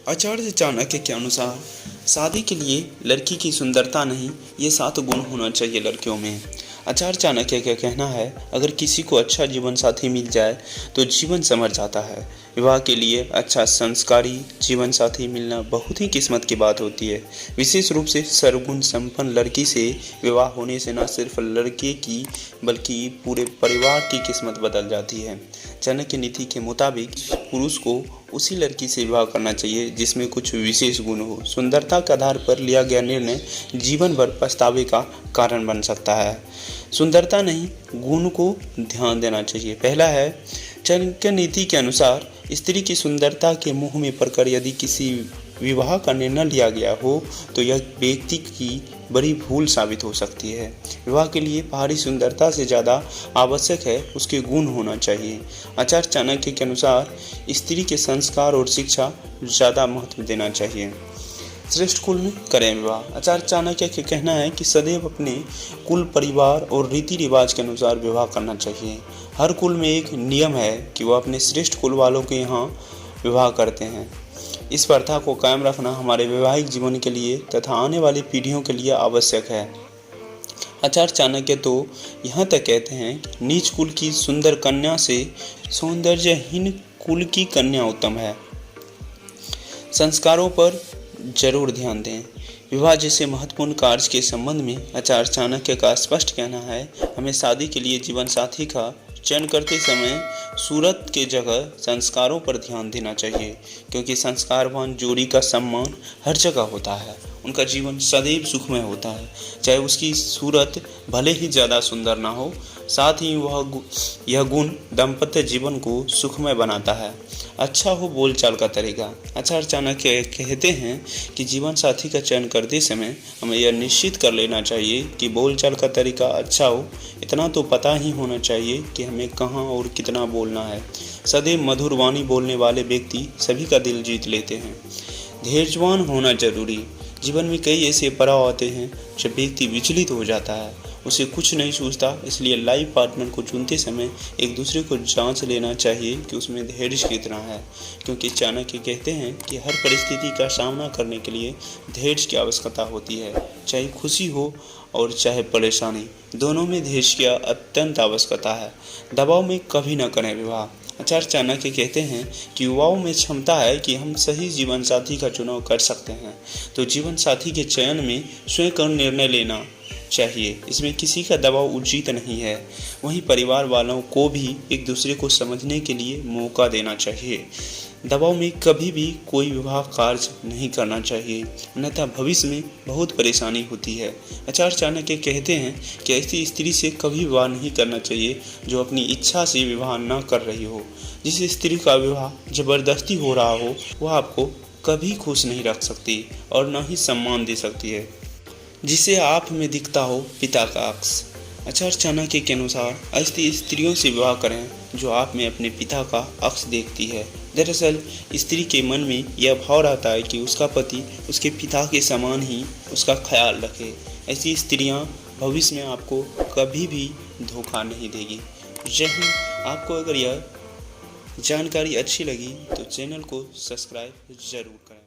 आचार्य चाणक्य के अनुसार शादी के लिए लड़की की सुंदरता नहीं, ये 7 गुण होना चाहिए लड़कियों में। आचार्य चाणक्य का कहना है, अगर किसी को अच्छा जीवन साथी मिल जाए तो जीवन संवर जाता है। विवाह के लिए अच्छा संस्कारी जीवन साथी मिलना बहुत ही किस्मत की बात होती है। विशेष रूप से सर्वगुण संपन्न लड़की से विवाह होने से न सिर्फ लड़के की बल्कि पूरे परिवार की किस्मत बदल जाती है। चाणक्य नीति के मुताबिक पुरुष को उसी लड़की से विवाह करना चाहिए जिसमें कुछ विशेष गुण हो। सुंदरता के आधार पर लिया गया निर्णय जीवन भर पछतावे का कारण बन सकता है। सुंदरता नहीं, गुण को ध्यान देना चाहिए। पहला है, चाणक्य नीति के अनुसार स्त्री की सुंदरता के मुंह में पड़कर यदि किसी विवाह का निर्णय लिया गया हो तो यह व्यक्ति की बड़ी भूल साबित हो सकती है। विवाह के लिए बाहरी सुंदरता से ज़्यादा आवश्यक है उसके गुण होना चाहिए। आचार्य चाणक्य के अनुसार स्त्री के संस्कार और शिक्षा ज़्यादा महत्व देना चाहिए। श्रेष्ठ कुल में करें विवाह। आचार्य चाणक्य का कहना है कि सदैव अपने कुल, परिवार और रीति रिवाज के अनुसार विवाह करना चाहिए। हर कुल में एक नियम है कि वह अपने श्रेष्ठ कुल वालों के यहाँ विवाह करते हैं। इस प्रथा को कायम रखना हमारे वैवाहिक जीवन के लिए तथा आने वाली पीढ़ियों के लिए आवश्यक है। आचार्य चाणक्य तो यहाँ तक कहते हैं कि नीच कुल की सुंदर कन्या से सौंदर्यहीन कुल की कन्या उत्तम है। संस्कारों पर जरूर ध्यान दें। विवाह जैसे महत्वपूर्ण कार्य के संबंध में आचार्य चाणक्य का स्पष्ट कहना है, हमें शादी के लिए जीवन साथी का चयन करते समय सूरत के जगह संस्कारों पर ध्यान देना चाहिए, क्योंकि संस्कारवान जोड़ी का सम्मान हर जगह होता है। उनका जीवन सदैव सुखमय होता है, चाहे उसकी सूरत भले ही ज़्यादा सुंदर ना हो। साथ ही यह गुण दाम्पत्य जीवन को सुखमय बनाता है। अच्छा हो बोलचाल का तरीका। आचार्य चाणक्य कहते हैं कि जीवन साथी का चयन करते समय हमें यह निश्चित कर लेना चाहिए कि बोलचाल का तरीका अच्छा हो। इतना तो पता ही होना चाहिए कि हमें कहाँ और कितना बोलना है। सदैव मधुर वाणी बोलने वाले व्यक्ति सभी का दिल जीत लेते हैं। धैर्यवान होना जरूरी। जीवन में कई ऐसे पड़ाव आते हैं जब व्यक्ति विचलित हो जाता है, उसे कुछ नहीं सूझता। इसलिए लाइफ पार्टनर को चुनते समय एक दूसरे को जांच लेना चाहिए कि उसमें धैर्य कितना है, क्योंकि चाणक्य कहते हैं कि हर परिस्थिति का सामना करने के लिए धैर्य की आवश्यकता होती है। चाहे खुशी हो और चाहे परेशानी, दोनों में धैर्य की अत्यंत आवश्यकता है। दबाव में कभी न करें विवाह। आचार्य चाणक्य कहते हैं कि युवाओं में क्षमता है कि हम सही जीवन साथी का चुनाव कर सकते हैं, तो जीवन साथी के चयन में स्वयं का निर्णय लेना चाहिए। इसमें किसी का दबाव उचित नहीं है। वहीं परिवार वालों को भी एक दूसरे को समझने के लिए मौका देना चाहिए। दबाव में कभी भी कोई विवाह कार्य नहीं करना चाहिए, अन्यथा भविष्य में बहुत परेशानी होती है। आचार्य चाणक्य कहते हैं कि ऐसी स्त्री से कभी विवाह नहीं करना चाहिए जो अपनी इच्छा से विवाह न कर रही हो। जिस स्त्री का विवाह जबरदस्ती हो रहा हो वह आपको कभी खुश नहीं रख सकती और न ही सम्मान दे सकती है। जिसे आप में दिखता हो पिता का अक्स। आचार्य चाणक्य के अनुसार ऐसी स्त्रियों से विवाह करें जो आप में अपने पिता का अक्स देखती है। दरअसल स्त्री के मन में यह भाव रहता है कि उसका पति उसके पिता के समान ही उसका ख्याल रखे। ऐसी स्त्रियां भविष्य में आपको कभी भी धोखा नहीं देगी। जय हिंद। आपको अगर यह जानकारी अच्छी लगी तो चैनल को सब्सक्राइब जरूर करें।